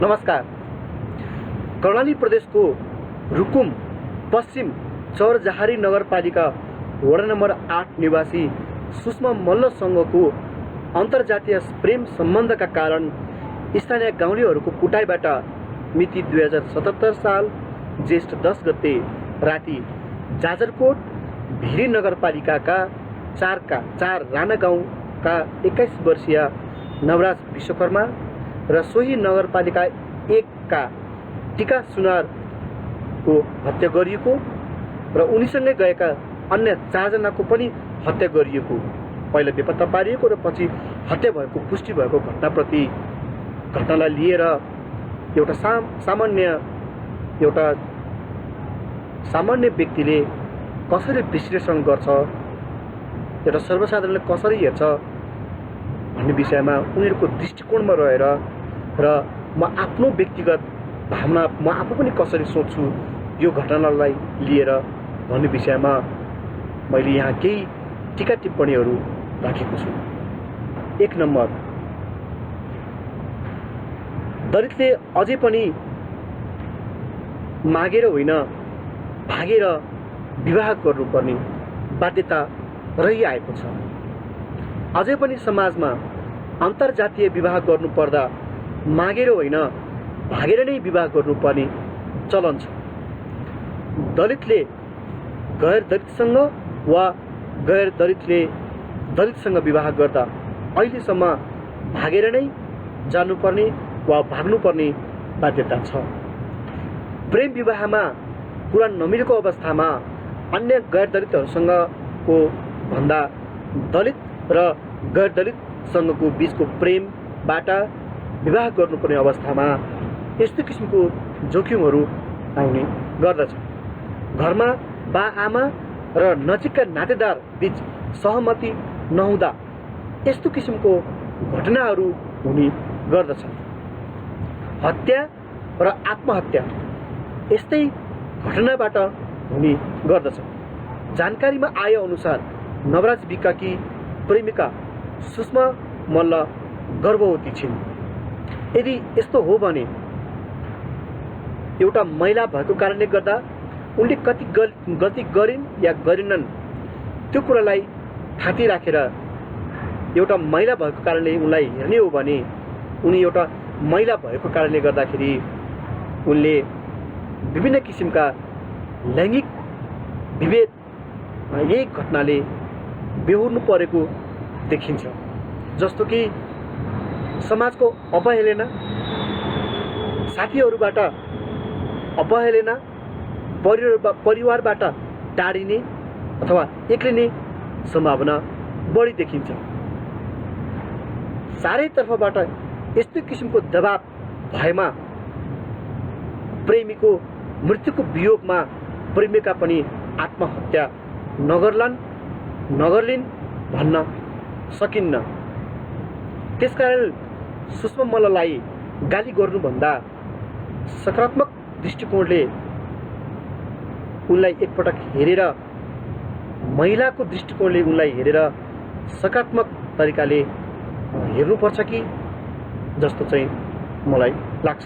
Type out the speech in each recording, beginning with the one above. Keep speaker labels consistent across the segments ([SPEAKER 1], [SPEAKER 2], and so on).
[SPEAKER 1] नमस्कार। कर्णाली प्रदेशको रुकुम पश्चिम चौरजहारी नगरपालिका वडा नम्बर 8 निवासी सुषमा मल्लसँगको अन्तर्जातीय प्रेम सम्बन्धका कारण स्थानीय गाउँलेहरूको कुटाइबाट मिति 2077 साल ज्येष्ठ 10 गते राति जाजरकोट भिरी नगरपालिकाका 4 राणा गाउँका 21 वर्षीय नवराज विश्वकर्मा र सोही नगरपालिका 1 का टिका सुनारको हत्या गरिएको र उनीसँगै गएका अन्य 4 जनाको पनि हत्या गरिएको पहिला बेपत्ता पारिएको र पछि हत्या भएको पुष्टि भएको घटनालाई लिएर एउटा सामान्य व्यक्तिले कसरी विश्लेषण गर्छ, एउटा सर्वसाधारणले कसरी हेर्छ भन्ने विषयमा उनीहरूको दृष्टिकोणमा रहेर र म आफ्नो व्यक्तिगत भावना म आफू पनि कसरी सोच्छु यो घटनालाई लिएर भन्ने विषयमा मैले यहाँ केही टीका टिप्पणीहरू राखेको छु। 1 नम्बर, दलितले अझै पनि मागेर होइन भागेर विवाह गर्नुपर्ने बाध्यता रहिआएको छ। अझै पनि समाजमा अन्तर्जातीय विवाह गर्नुपर्दा मागेर होइन भागेर नै विवाह गर्नुपर्ने चलन छ। दलितले गैर दलितसँग वा गैर दलितले दलितसँग विवाह गर्दा अहिलेसम्म भागेर नै जानुपर्ने वा भाग्नुपर्ने बाध्यता छ। प्रेम विवाहमा कुरा नमिलेको अवस्थामा अन्य गैर दलितहरूसँगको भन्दा दलित र गैर दलितसँगको बीचको प्रेमबाट विवाह गर्नुपर्ने अवस्थामा यस्तो किसिमको जोखिमहरू आउने गर्दछ। घरमा बा-आमा र नजिकका नातेदार बीच सहमति नहुँदा यस्तो किसिमको घटनाहरू हुने गर्दछ। हत्या र आत्महत्या यस्तै घटनाबाट हुने गर्दछ। जानकारीमा आए अनुसार नवराज विकाकी प्रेमिका सुषमा मल्ल गर्भवती छिन्। यदि यस्तो हो भने एउटा महिला भएको कारणले गर्दा उनले कति गल्ती गरिन् या गरिनन् त्यो कुरालाई थाती राखेर एउटा महिला भएको कारणले उनलाई हेर्ने हो भने उनी एउटा महिला भएको कारणले गर्दाखेरि उनले विभिन्न किसिमका लैङ्गिक विभेद यही घटनाले बेहोर्नु परेको देखिन्छ। जस्तो कि समाजको अपहेलना, साथीहरूबाट अपहेलना, परिवारबाट टाढिने अथवा एक्लिने सम्भावना बढी देखिन्छ। चारैतर्फबाट यस्तो किसिमको दबाव भएमा प्रेमीको मृत्युको वियोगमा प्रेमिका पनि आत्महत्या नगर्लिन् भन्न सकिन्न। त्यसकारण सुषमा मल्ललाई गाली गर्नुभन्दा सकारात्मक दृष्टिकोणले उनलाई एकपटक हेरेर, महिलाको दृष्टिकोणले उनलाई हेरेर सकारात्मक तरिकाले हेर्नुपर्छ कि जस्तो चाहिँ मलाई लाग्छ।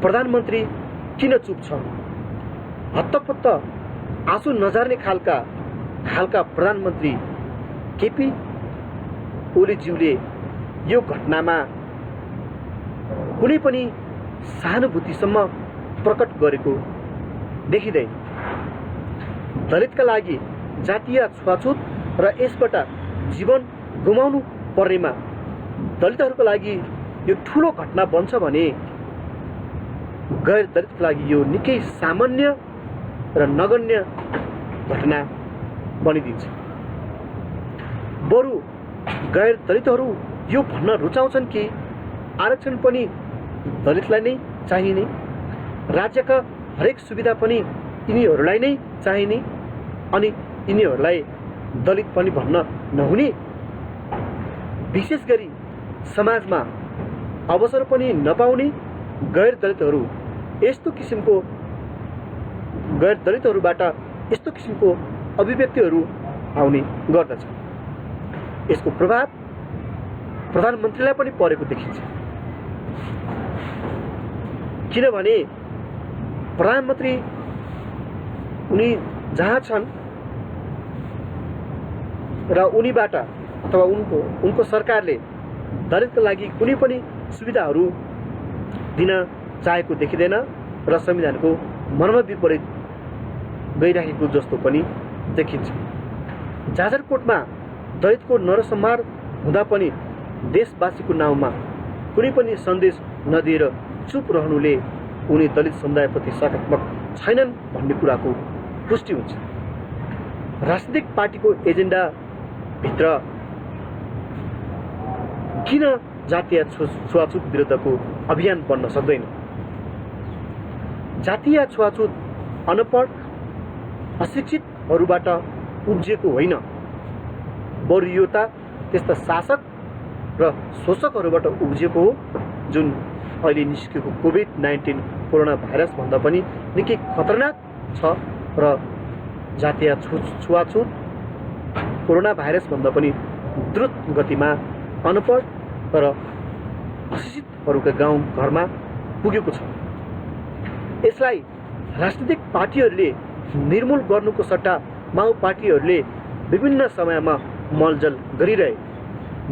[SPEAKER 1] प्रधानमन्त्री किन चुप छ? हत्तपत्त आँसु नझर्ने खालका प्रधानमन्त्री केपी ओलीज्यूले यो घटनामा कुनै पनि सहानुभूतिसम्म प्रकट गरेको देखिँदैन। दलितका लागि जातीय छुवाछुत र यसबाट जीवन गुमाउनु पर्नेमा दलितहरूको लागि यो ठुलो घटना बन्छ भने गैर दलितको लागि यो निकै सामान्य र नगण्य घटना बनिदिन्छ। बरु गैर दलितहरू यो भन्न रुचाउँछन् कि आरक्षण पनि दलितलाई नै चाहिने, राज्यका हरेक सुविधा पनि यिनीहरूलाई नै चाहिने, अनि यिनीहरूलाई दलित पनि भन्न नहुने। विशेष गरी समाजमा अवसर पनि नपाउने गैर दलितहरूबाट यस्तो किसिमको अभिव्यक्तिहरू आउने गर्दछ। यसको प्रभाव प्रधानमन्त्रीलाई पनि परेको देखिन्छ। किनभने प्रधानमन्त्री उनी जहाँ छन् र उनीबाट अथवा उनको सरकारले दलितको लागि कुनै पनि सुविधाहरू दिन चाहेको देखिँदैन र संविधानको मर्म विपरीत गइरहेको जस्तो पनि देखिन्छ। जाजरकोटमा दलितको नरसंहार हुँदा पनि देशवासीको नाउँमा कुनै पनि सन्देश नदिएर चुप रहनुले उनी दलित समुदायप्रति सकारात्मक छैनन् भन्ने कुराको पुष्टि हुन्छ। राजनीतिक पार्टीको एजेन्डा भित्र किन जातीय छुवाछुत विरुद्धको अभियान बन्न सक्दैन? जातीय छुवाछुत अनपढ अशिक्षितहरूबाट उब्जिएको होइन, बरु यो त त्यस्ता शासक र शोषकहरूबाट उब्जिएको हो जुन अहिले निस्केको कोभिड-19 कोरोना भाइरस भन्दा पनि निकै खतरनाक छ र जातीय छुवाछुत कोरोना भाइरस भन्दा पनि द्रुत गतिमा अनपढ र अशिक्षितहरूका गाउँ घरमा पुगेको छ। यसलाई राजनीतिक पार्टीहरूले निर्मूल गर्नुको सट्टा माओ पार्टीहरूले विभिन्न समयमा मलजल गरिरहे।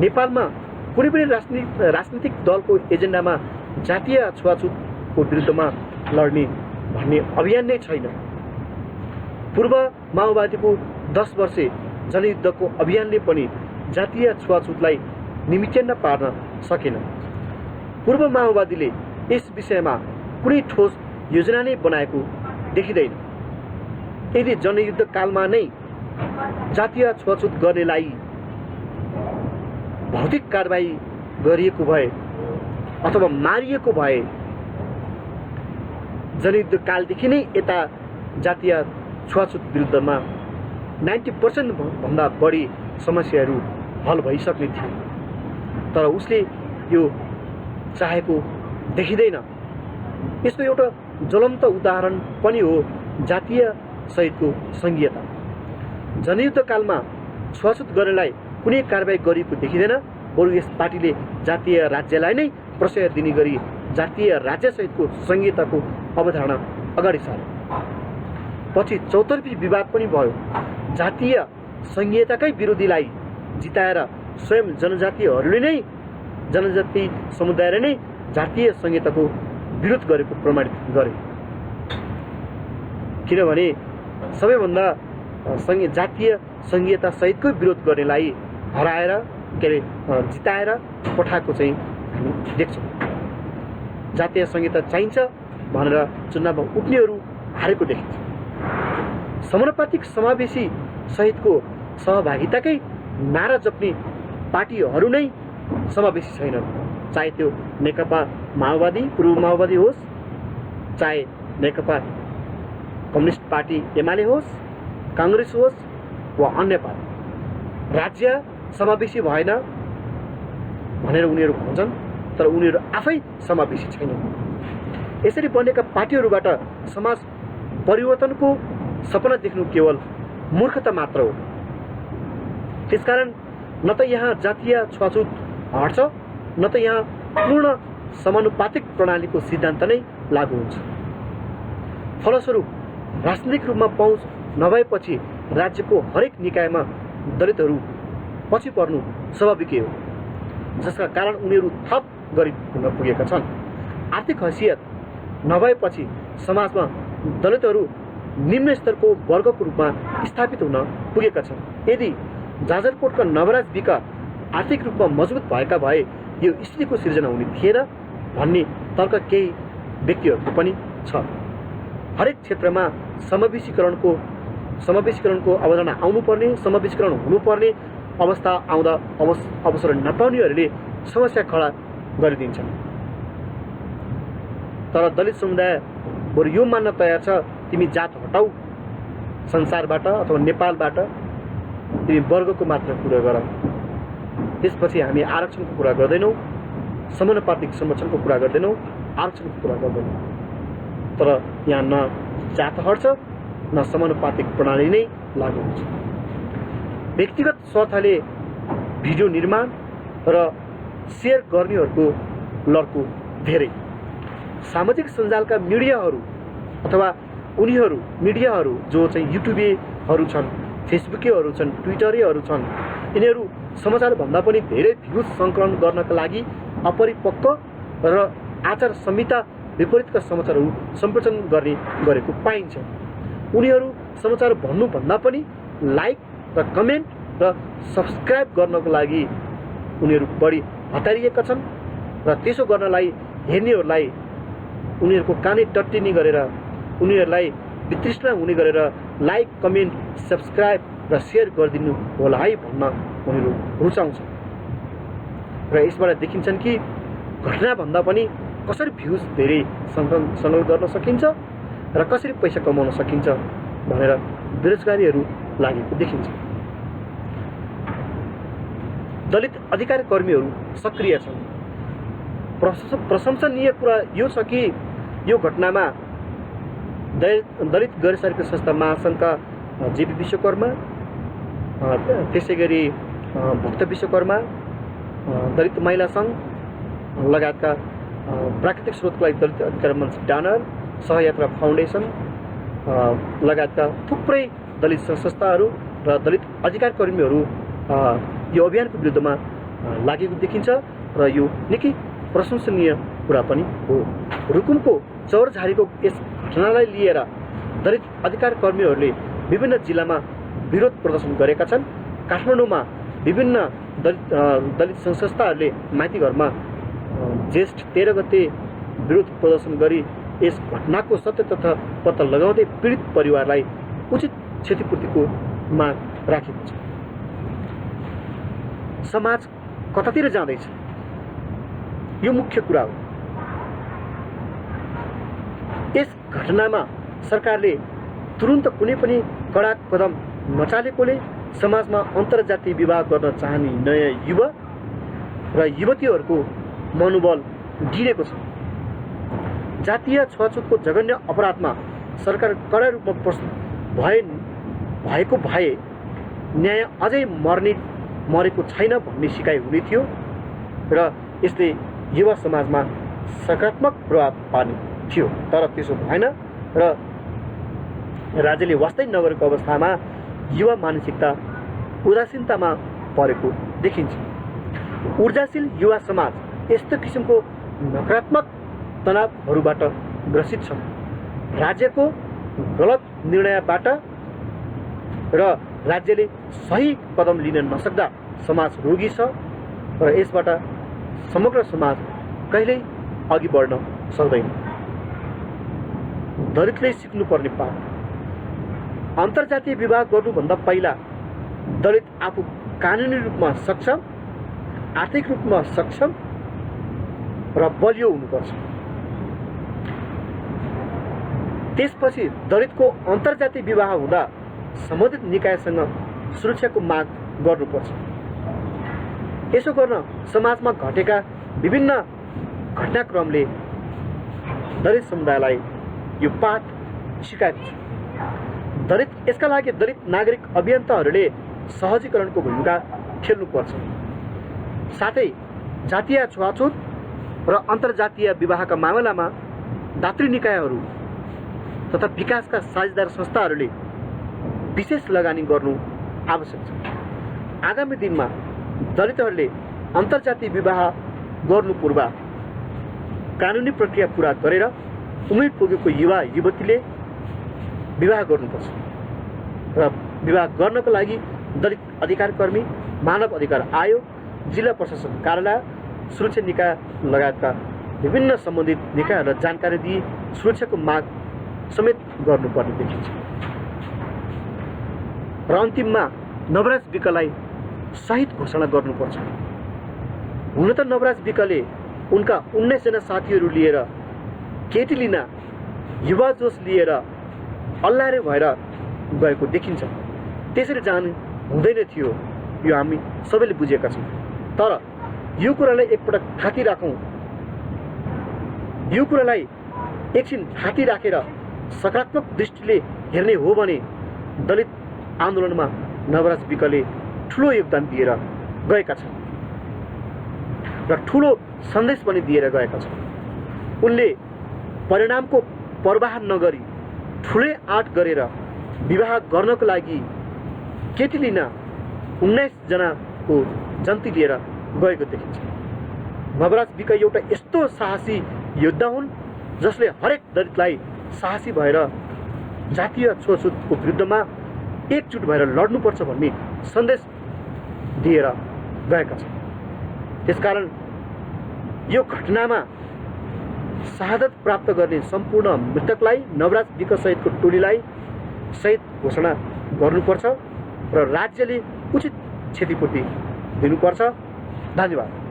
[SPEAKER 1] नेपालमा कुनै पनि राजनीतिक दलको एजेन्डामा जातीय छुवाछुतको विरुद्धमा लड्ने भन्ने अभियान नै छैन। पूर्व माओवादीको 10 वर्षे जनयुद्धको अभियानले पनि जातीय छुवाछुतलाई निमित्यान्न पार्न सकेन। पूर्व माओवादीले यस विषयमा कुनै ठोस योजना नै बनाएको देखिँदैन। यदि जनयुद्ध कालमा नै जातीय छुवाछुत गर्नेलाई भौतिक कारबाही गरिएको भए अथवा मारिएको भए जनयुद्ध कालदेखि नै यता जातीय छुवाछुत विरुद्धमा 90% भन्दा बढी समस्याहरू हल भइसक्ने थियो। तर उसले यो चाहेको देखिँदैन। यसको एउटा ज्वलन्त उदाहरण पनि हो जातीय सहितको संघीयता। जनयुद्ध कालमा छुवाछुत गर्नेलाई कुनै कारबाही गरिएको देखिँदैन, बरु यस पार्टीले जातीय राज्यलाई नै प्रश्रय दिने गरी जातीय राज्य सहितको संघीयताको अवधारणा अगाडि सार्यो। पछि चौतर्फी विवाद पनि भयो। जातीय संघीयताकै विरोधीलाई जिताएर स्वयं जनजाति समुदायले नै जातीय संघीयताको विरोध गरेको प्रमाणित गरे। किनभने सबैभन्दा जातीय संघीयता सहितको विरोध गर्नेलाई हराएर जिताएर पठाएको चाहिँ हामी देख्छौँ। जातीय संघीयता चाहिन्छ भनेर चुनावमा उठ्नेहरू हारेको देखिन्छ। समानुपातिक समावेशी सहितको सहभागिताकै नारा जप्ने पार्टीहरू नै समावेशी छैनन्। चाहे त्यो नेकपा माओवादी पूर्व माओवादी होस्, चाहे नेकपा कम्युनिस्ट पार्टी एमाले होस्, काङ्ग्रेस होस् वा अन्य पार्टी। राज्य समावेशी भएन भनेर उनीहरू भन्छन्, तर उनीहरू आफै समावेशी छैनन्। यसरी बनेका पार्टीहरूबाट समाज परिवर्तनको सपना देख्नु केवल मूर्खता मात्र हो। त्यसकारण न त यहाँ जातीय छुवाछुत हट्छ, न त यहाँ पूर्ण समानुपातिक प्रणालीको सिद्धान्त नै लागू हुन्छ। फलस्वरूप राजनीतिक रूपमा पहुँच नभएपछि राज्यको हरेक निकायमा दलितहरू पछि पर्नु स्वाभाविकै हो, जसका कारण उनीहरू थप गरिब हुन पुगेका छन्। आर्थिक हैसियत नभएपछि समाजमा दलितहरू निम्न स्तरको वर्गको रूपमा स्थापित हुन पुगेका छन्। यदि जाजरकोटका नवराज विका आर्थिक रूपमा मजबुत भएका भए यो स्थितिको सिर्जना हुने थिएन भन्ने तर्क केही व्यक्तिहरूको पनि छ। हरेक क्षेत्रमा समावेशीकरणको अवधारणा आउनुपर्ने, समावेशीकरण हुनुपर्ने अवस्था आउँदा अवसर नपाउनेहरूले समस्या खडा गरिदिन्छन्। तर दलित समुदाय बरु यो मान्न तयार छ, तिमी जात हटाऊ संसारबाट अथवा नेपालबाट, तिमी वर्गको मात्र कुरा गर। त्यसपछि हामी आरक्षणको कुरा गर्दैनौँ, समानुपातिक संरक्षणको कुरा गर्दैनौँ, आरक्षणको कुरा गर्दैनौँ। तर यहाँ न जात हट्छ न समानुपातिक प्रणाली नै लागू हुन्छ। व्यक्तिगत स्वार्थले भिडियो निर्माण र सेयर गर्नेहरूको लड्को धेरै। सामाजिक सञ्जालका मिडियाहरू अथवा उनीहरू मिडियाहरू जो चाहिँ युट्युबेहरू छन्, फेसबुकेहरू छन्, ट्विटरेहरू छन्, यिनीहरू समाचारभन्दा पनि धेरै भ्युज सङ्कलन गर्नका लागि अपरिपक्व र आचार संहिता विपरीतका समाचारहरू सम्प्रेषण गरेको पाइन्छ। उनीहरू समाचार भन्नुभन्दा पनि लाइक र कमेन्ट र सब्सक्राइब गर्नको लागि उनीहरू बढी हतारिएका छन् र त्यसो गर्नलाई हेर्नेहरूलाई उनीहरूको कानै टट्टिनी गरेर, उनीहरूलाई वितृष्णा हुने गरेर लाइक, कमेन्ट, सब्सक्राइब र सेयर गरिदिनु होला है भन्न उनीहरू रुचाउँछन्। र यसबाट देखिन्छन् कि घटनाभन्दा पनि कसरी भ्युज धेरै सङ्कलन गर्न सकिन्छ र कसरी पैसा कमाउन सकिन्छ भनेर बेरोजगारीहरू लागेको देखिन्छ। दलित अधिकार कर्मीहरू सक्रिय छन्। प्रशंसनीय कुरा यो छ कि यो घटनामा दलित गैर सरकारी संस्था महासङ्घका जेपी विश्वकर्मा, त्यसै गरी भक्त विश्वकर्मा, दलित महिला सङ्घ लगायतका प्राकृतिक स्रोतको लागि दलित अधिकार मञ्च डानर, सहयात्रा फाउन्डेसन लगायतका थुप्रै दलित संस्थाहरू र दलित अधिकार कर्मीहरू यो अभियानको विरुद्धमा लागेको देखिन्छ र यो निकै प्रशंसनीय कुरा पनि हो। रुकुमको चौरझारीको यस घटनालाई लिएर दलित अधिकार कर्मीहरूले विभिन्न जिल्लामा विरोध प्रदर्शन गरेका छन्। काठमाडौँमा विभिन्न दलित संस्थाहरूले माइती घरमा ज्येष्ठ 13 गते विरोध प्रदर्शन गरी यस घटनाको सत्य तथ्य पत्ता लगाउँदै पीडित परिवारलाई उचित क्षतिपूर्तिको माग राखेको छ। समाज कतातिर जाँदैछ यो मुख्य कुरा हो। यस घटनामा सरकारले तुरुन्त कुनै पनि कडा कदम नचालेकोले समाजमा अन्तर्जातीय विवाह गर्न चाहने नयाँ युवा र युवतीहरूको मनोबल गिरेको छ। जातीय छुवाछुतको जघन्य अपराधमा सरकार कडा रूपमा भएको भए न्याय अझै मरेको छैन भन्ने सिकाइ हुने थियो र यसले युवा समाजमा सकारात्मक प्रभाव पार्ने थियो। तर त्यसो भएन र राज्यले वास्तै नगरेको अवस्थामा युवा मानसिकता उदासीनतामा परेको देखिन्छ। ऊर्जाशील युवा समाज यस्तो किसिमको नकारात्मक तनावहरूबाट ग्रसित छ। राज्यको गलत निर्णयबाट र राज्यले सही कदम लिन नसक्दा समाज रोगी छ र यसबाट समग्र समाज कहिल्यै अघि बढ्न सक्दैन। दलितले सिक्नुपर्ने पाठ, अन्तर्जातीय विवाह गर्नुभन्दा पहिला दलित आफू कानुनी रूपमा सक्षम, आर्थिक रूपमा सक्षम र बलियो हुनुपर्छ। त्यसपछि दलितको अन्तर्जातीय विवाह हुँदा सम्बन्धित निकायसँग सुरक्षाको माग गर्नुपर्छ। यसो गर्न समाजमा घटेका विभिन्न घटनाक्रमले दलित समुदायलाई यो पाठ सिकाएको छ। यसका लागि दलित नागरिक अभियन्ताहरूले सहजीकरणको भूमिका खेल्नुपर्छ। साथै जातीय छुवाछुत र अन्तर्जातीय विवाहका मामलामा दातृ निकायहरू तथा विकासका साझेदार संस्थाहरूले विशेष लगानी गर्नु आवश्यक छ। आगामी दिनमा दलितहरूले अन्तर्जातीय विवाह गर्नु पूर्व कानुनी प्रक्रिया पूरा गरेर उमेर पुगेको युवा युवतीले विवाह गर्नुपर्छ र विवाह गर्नको लागि दलित अधिकार कर्मी, मानव अधिकार आयोग, जिल्ला प्रशासन कार्यालय, सुरक्षा निकाय लगायतका विभिन्न सम्बन्धित निकायहरूलाई जानकारी दिई सुरक्षाको माग समेत गर्नुपर्ने देखिन्छ। र अन्तिममा नवराज विकलाई शहीद घोषणा गर्नुपर्छ। हुन त नवराज विकले उनका 19 जना साथीहरू लिएर केटी लिन युवा जोस लिएर अल्लारे भएर गएको देखिन्छ। त्यसरी जानु हुँदैन थियो, यो हामी सबैले बुझेका छौँ। तर यो कुरालाई एकपटक थाती राखौँ, यो कुरालाई एकछिन थाती राखेर सकारात्मक दृष्टिले हेर्ने हो भने दलित आन्दोलनमा नवराज विकले ठुलो योगदान दिएर गएका छन्। र ठुलो सन्देश पनि दिएर गएका छन्। उनले परिणामको पर्वाह नगरी ठुलै आँट गरेर विवाह गर्नको लागि केटी लिन 19 जनाको जन्ती लिएर गएको देखिन्छ। नवराज विक एउटा यस्तो साहसी योद्धा हुन् जसले हरेक दलितलाई साहसी भएर जातीय छुवाछुतको विरुद्धमा एकजुट भएर लड्नुपर्छ भन्ने सन्देश दिएर गएका छन्। त्यसकारण यो घटनामा शहादत प्राप्त गर्ने सम्पूर्ण मृतकलाई नवराज विक सहितको टोलीलाई शहीद घोषणा गर्नुपर्छ र राज्यले उचित क्षतिपूर्ति दिनुपर्छ। धन्यवाद।